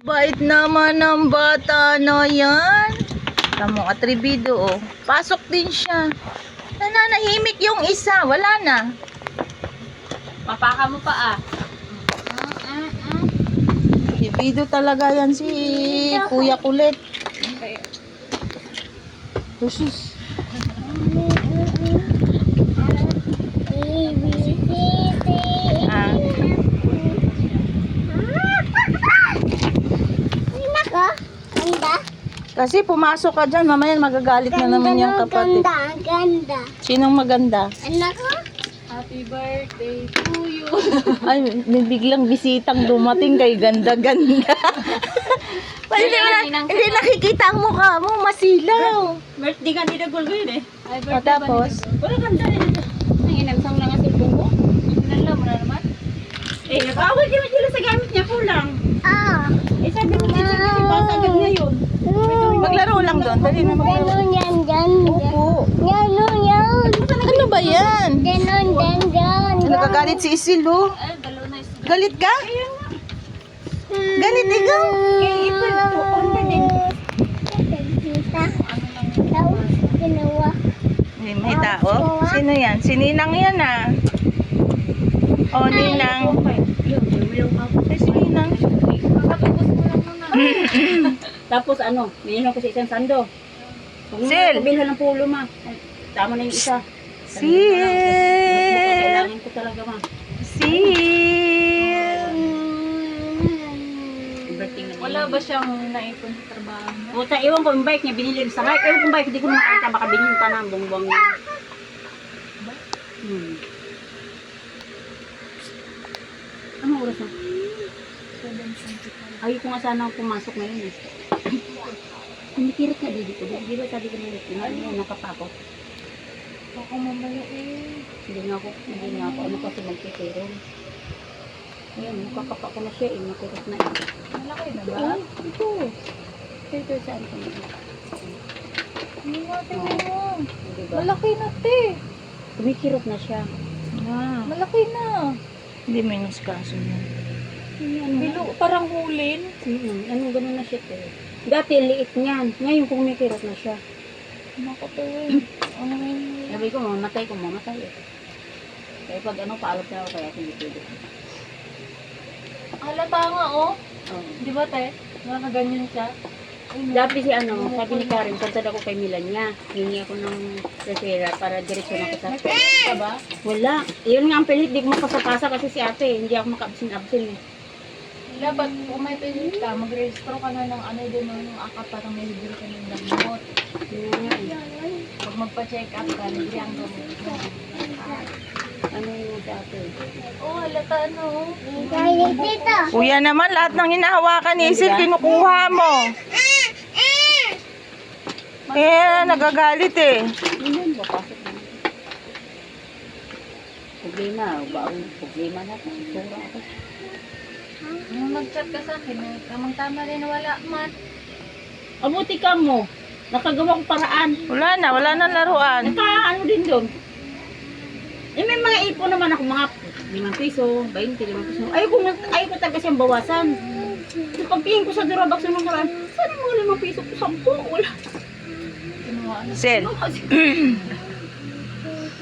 Bait naman ng bata na yan. Tamo, atrebido oh. Pasok din siya. Nananahimik yung isa. Wala na. Papaka mo pa ah. Atrebido talaga yan si Kuya Kulit. Sus. Ah. Kasi pumasok ka dyan, mamaya magagalit na naman yung kapatid. Ganda. Sinong maganda? Anak ko? Happy birthday to you. Ay, may biglang bisitang dumating kay ganda-ganda. Hindi nakikita ang mukha mo, masilaw. Birthday ka nila Gulgo yun eh. Ay, O tapos, wala ganda rin ito. Ang inansang lang ang cellphone ko. Inanla mo na naman. Eh, nag-awal din sila sa gamit niya kulang. Eh, sabi mo din kasi basa agad ngayon. maglaro lang doon. Dali na maglaro. Ganon yan, yan. Opo. Ganon yan. Ano ba yan? Ganon, ganon. Nagagalit si Isil, oh. Ay, dalaw na isa. Galit ka? Galit ikaw? Ginawa. May tao? Sino yan? Si Ninang yan, ah. Oh, Ninang. Eh, si Ninang. Tapos ano, mayroon ko sa isang sando. Sil. Kubilhan ng pulo ma. Ay, tama na yung isa. Sil. Kailangan ko talaga ma. Sil. Birthday na Wala ba siyang naipon sa trabaho? Puta, iwan ko yung bike niya, binili rin sa bike. Ewan ko yung bike, hindi ko na makita, baka bilhin pa na ang bongbong niya. Ano oras na? Ay, ko nga sana pumasok ngayon eh. Kumikirot na dito. Di ba sabi ko na nakapako? Baka mamaya eh. Hindi nga ako. Ano kasi magkikirot. Ayan, nakakapako na siya eh. Nakirot na eh. Malaki na ba? Oo, ito. Ito saan ko na. Hindi nga tingnan mo. Diba? Malaki na te. Kumikirot na siya. Ah, Malaki na. hindi minus kaso yan. Bilo, parang hulin. Ano gano'n na siya te. Dati liit niyan. Ngayon kumikirot na siya. Naku te. Ano yun? Sabi ko, mamatay eh. Kaya pag ano, paalot na ako kaya hindi pwede. Halata nga oh. Oo. Di ba te? Nakaganyan siya. Dati si ano, sabi ni Karen, punta ako kay Milania. Hingi ako ng refera para direksyon ako sa... Ka ba? Wala. Yun nga ang pilit, di ko mapasapasa kasi si ate, hindi ako maka-absin-absin eh. Dapat kung may pilit ka, mag-registro ka na ng ano din ng akap para may libre ka ng gamot. Yun nga eh. Pag magpa-check up ka, libre ang gamot mo. Ano yung sa ate? Oh, halata ano. Galit dito. Kuya naman, lahat ng hinahawakan ni Isil, kinukuha mo. Eh, nagagalit eh. Yun, papasok na. Problema, problema na. Sura ako. Nung nag-chat ka sa akin, tamang-tama rin wala man. Abuti ka mo. Nakagawa ko paraan. Wala na laruan. Ano din doon. Eh, may mga ipon naman ako, mga 5 piso, 20, 5 piso. Ayaw ko talaga siyang bawasan. So, pagtingin ko sa Durabox nung nakaraan, saan yung mga 5 piso ko? 10, wala. Kinuha. Sil,